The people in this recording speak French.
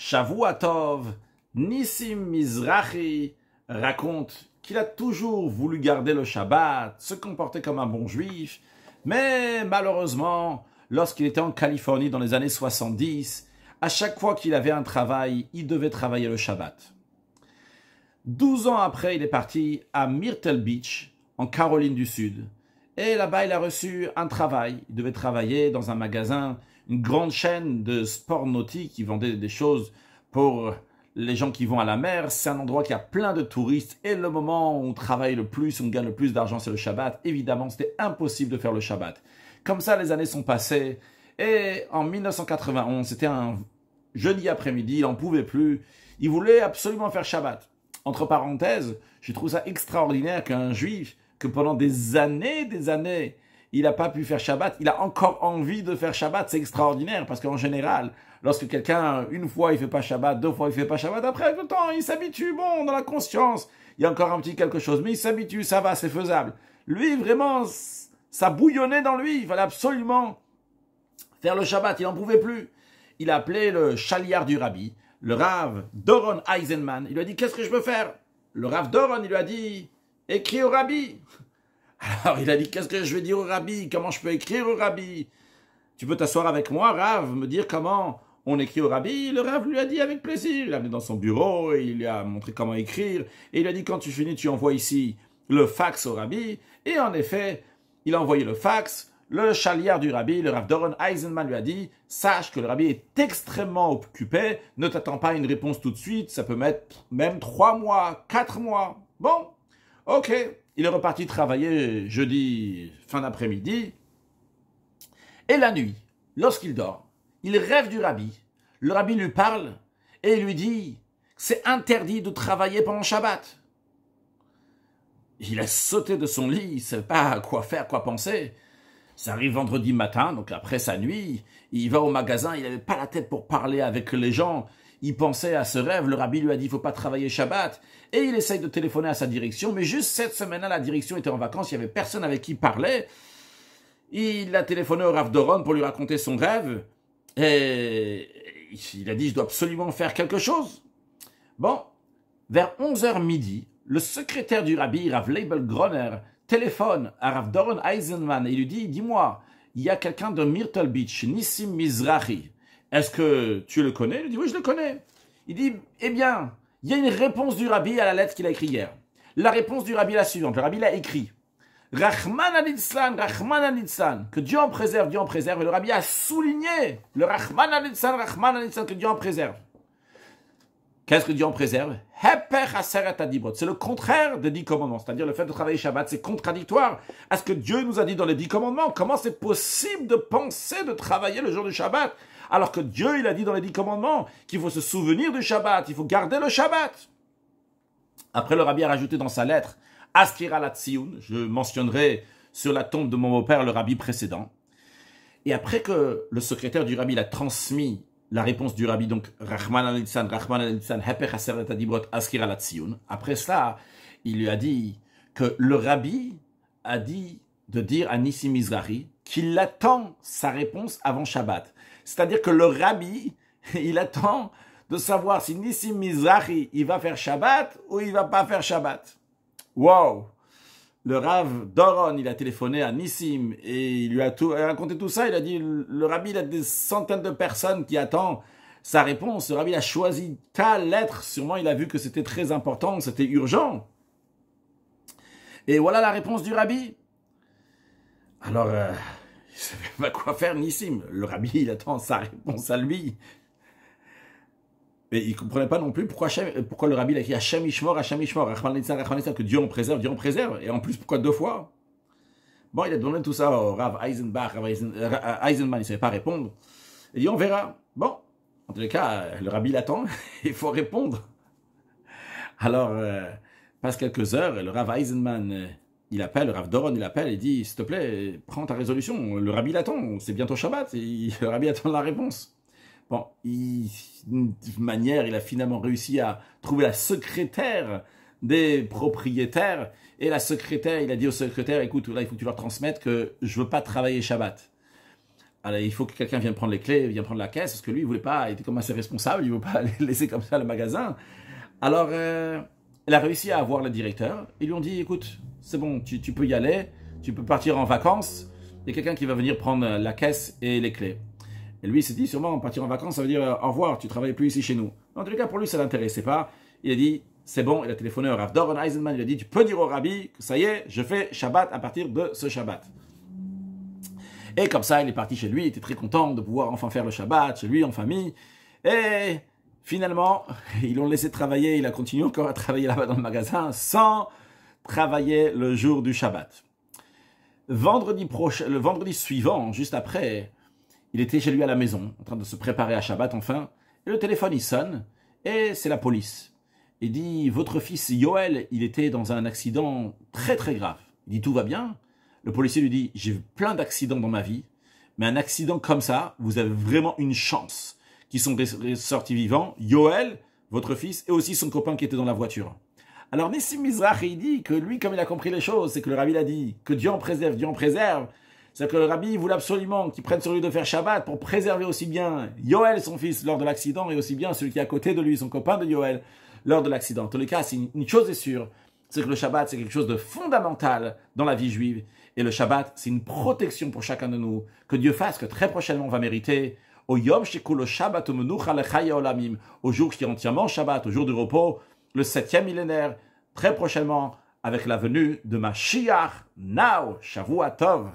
Shavua Tov, Nissim Mizrahi raconte qu'il a toujours voulu garder le Shabbat, se comporter comme un bon juif, mais malheureusement, lorsqu'il était en Californie dans les années 70, à chaque fois qu'il avait un travail, il devait travailler le Shabbat. 12 ans après, il est parti à Myrtle Beach, en Caroline du Sud. Et là-bas, il a reçu un travail. Il devait travailler dans un magasin, une grande chaîne de sport nautique qui vendait des choses pour les gens qui vont à la mer. C'est un endroit qui a plein de touristes. Et le moment où on travaille le plus, on gagne le plus d'argent, c'est le Shabbat. Évidemment, c'était impossible de faire le Shabbat. Comme ça, les années sont passées. Et en 1991, c'était un jeudi après-midi, il n'en pouvait plus. Il voulait absolument faire Shabbat. Entre parenthèses, je trouve ça extraordinaire qu'un juif, que pendant des années, il n'a pas pu faire Shabbat, il a encore envie de faire Shabbat, c'est extraordinaire, parce qu'en général, lorsque quelqu'un, une fois il fait pas Shabbat, 2 fois il fait pas Shabbat, après le temps, il s'habitue, bon, dans la conscience, il y a encore un petit quelque chose, mais il s'habitue, ça va, c'est faisable. Lui, vraiment, ça bouillonnait dans lui, il fallait absolument faire le Shabbat, il n'en pouvait plus. Il a appelé le chaliard du rabbi, le Rav Doron Eisenman, il lui a dit, qu'est-ce que je peux faire? Le Rav Doron, il lui a dit, écris au rabbi. Alors il a dit, qu'est-ce que je vais dire au rabbi? Comment je peux écrire au rabbi? Tu peux t'asseoir avec moi, Rav, me dire comment on écrit au rabbi? Le Rav lui a dit avec plaisir. Il l'a mis dans son bureau, et il lui a montré comment écrire. Et il a dit, quand tu finis, tu envoies ici le fax au rabbi. Et en effet, il a envoyé le fax. Le chaliard du rabbi, le Rav Doron Eisenman, lui a dit, sache que le rabbi est extrêmement occupé, ne t'attends pas à une réponse tout de suite, ça peut mettre même 3 mois, 4 mois. Bon, ok, il est reparti travailler jeudi fin d'après-midi. Et la nuit, lorsqu'il dort, il rêve du rabbi. Le rabbi lui parle et lui dit, c'est interdit de travailler pendant Shabbat. Il a sauté de son lit, il ne sait pas quoi faire, quoi penser. Ça arrive vendredi matin, donc après sa nuit, il va au magasin, il n'avait pas la tête pour parler avec les gens. Il pensait à ce rêve, le rabbi lui a dit, il ne faut pas travailler Shabbat. Et il essaye de téléphoner à sa direction, mais juste cette semaine-là, la direction était en vacances, il n'y avait personne avec qui parler. Il a téléphoné au Rav Doron pour lui raconter son rêve. Et il a dit, je dois absolument faire quelque chose. Bon, vers 11h midi, le secrétaire du rabbi, Rav Leibel Groner, téléphone à Rav Doron Eisenman et il lui dit, dis-moi, il y a quelqu'un de Myrtle Beach, Nissim Mizrahi. Est-ce que tu le connais? Il lui dit, oui, je le connais. Il dit, eh bien, il y a une réponse du rabbi à la lettre qu'il a écrite hier. La réponse du rabbi est la suivante. Le rabbi l'a écrit. Rahman al-Itzlan, que Dieu en préserve, Dieu en préserve. Et le rabbi a souligné le Rahman al-Itzlan, que Dieu en préserve. Qu'est-ce que Dieu en préserve? C'est le contraire des 10 commandements. C'est-à-dire le fait de travailler Shabbat, c'est contradictoire à ce que Dieu nous a dit dans les 10 commandements. Comment c'est possible de penser de travailler le jour du Shabbat alors que Dieu, il a dit dans les 10 commandements qu'il faut se souvenir du Shabbat, il faut garder le Shabbat. Après, le rabbi a rajouté dans sa lettre, Askira la Tzioun, je mentionnerai sur la tombe de mon beau-père le rabbi précédent. Et après que le secrétaire du rabbi l'a transmis la réponse du rabbi, donc Rahman al-Litzan, Hepech Aseret Adibrot, Askira la Tzioun. Après cela, il lui a dit que le rabbi a dit de dire à Nissim Mizrahi qu'il attend sa réponse avant Shabbat. C'est-à-dire que le rabbi, il attend de savoir si Nissim Mizrahi, il va faire Shabbat ou il va pas faire Shabbat. Wow! Le Rav Doron, il a téléphoné à Nissim et il lui a raconté tout ça. Il a dit, le rabbi, il a des centaines de personnes qui attendent sa réponse. Le rabbi a choisi ta lettre. Sûrement, il a vu que c'était très important, c'était urgent. Et voilà la réponse du rabbi. Alors, il ne savait pas quoi faire, Nissim. Le rabbi, il attend sa réponse à lui. Mais il ne comprenait pas non plus pourquoi le rabbi a écrit Hashem Ishmor, Rahman Litzan, que Dieu en préserve, Dieu en préserve. Et en plus, pourquoi 2 fois? Bon, il a donné tout ça au Rav Eisenman, il ne savait pas répondre. Il dit, on verra. Bon, en tous les cas, le rabbi l'attend, il faut répondre. Alors, passe quelques heures, et le Rav Eisenman, il appelle, le Rav Doron, il appelle, et dit, s'il te plaît, prends ta résolution. Le rabbi l'attend, c'est bientôt Shabbat, et le rabbi attend la réponse. Bon, d'une manière, il a finalement réussi à trouver la secrétaire des propriétaires. Et la secrétaire, il a dit au secrétaire, écoute, là, il faut que tu leur transmettes que je veux pas travailler Shabbat. Alors, il faut que quelqu'un vienne prendre les clés, vienne prendre la caisse, parce que lui, il voulait pas, il était comme assez responsable, il ne veut pas laisser comme ça le magasin. Alors, elle a réussi à avoir le directeur. Ils lui ont dit, écoute, c'est bon, tu peux y aller, tu peux partir en vacances. Il y a quelqu'un qui va venir prendre la caisse et les clés. Et lui, il s'est dit, sûrement, partir en vacances, ça veut dire au revoir, tu ne travailles plus ici chez nous. En tous les cas, pour lui, ça ne l'intéressait pas. Il a dit, c'est bon, il a téléphoné au Rav Doron Eisenman, il a dit, tu peux dire au Rabbi que ça y est, je fais Shabbat à partir de ce Shabbat. Et comme ça, il est parti chez lui, il était très content de pouvoir enfin faire le Shabbat, chez lui, en famille. Et finalement, ils l'ont laissé travailler, il a continué encore à travailler là-bas dans le magasin, sans travailler le jour du Shabbat. Le vendredi suivant, juste après, il était chez lui à la maison, en train de se préparer à Shabbat enfin, et le téléphone il sonne, et c'est la police. Il dit, votre fils Yoel, il était dans un accident très très grave. Il dit, tout va bien? Le policier lui dit, j'ai eu plein d'accidents dans ma vie, mais un accident comme ça, vous avez vraiment une chance qu'ils sont sortis vivants. Yoel, votre fils, et aussi son copain qui était dans la voiture. Alors Nissim Mizrahi, il dit que lui, comme il a compris les choses, c'est que le Rabbi l'a dit, que Dieu en préserve, Dieu en préserve. C'est que le Rabbi voulait absolument qu'il prenne sur lui de faire Shabbat pour préserver aussi bien Yoel, son fils, lors de l'accident, et aussi bien celui qui est à côté de lui, son copain de Yoel, lors de l'accident. En tous les cas, c'est une chose est sûre, c'est que le Shabbat, c'est quelque chose de fondamental dans la vie juive. Et le Shabbat, c'est une protection pour chacun de nous. Que Dieu fasse que très prochainement on va mériter au Yom Shekulo Shabbat Menucha Lechaya Olamim, au jour qui est entièrement Shabbat, au jour du repos, le 7e millénaire, très prochainement, avec la venue de Mashiach, Now, Shavua Tov.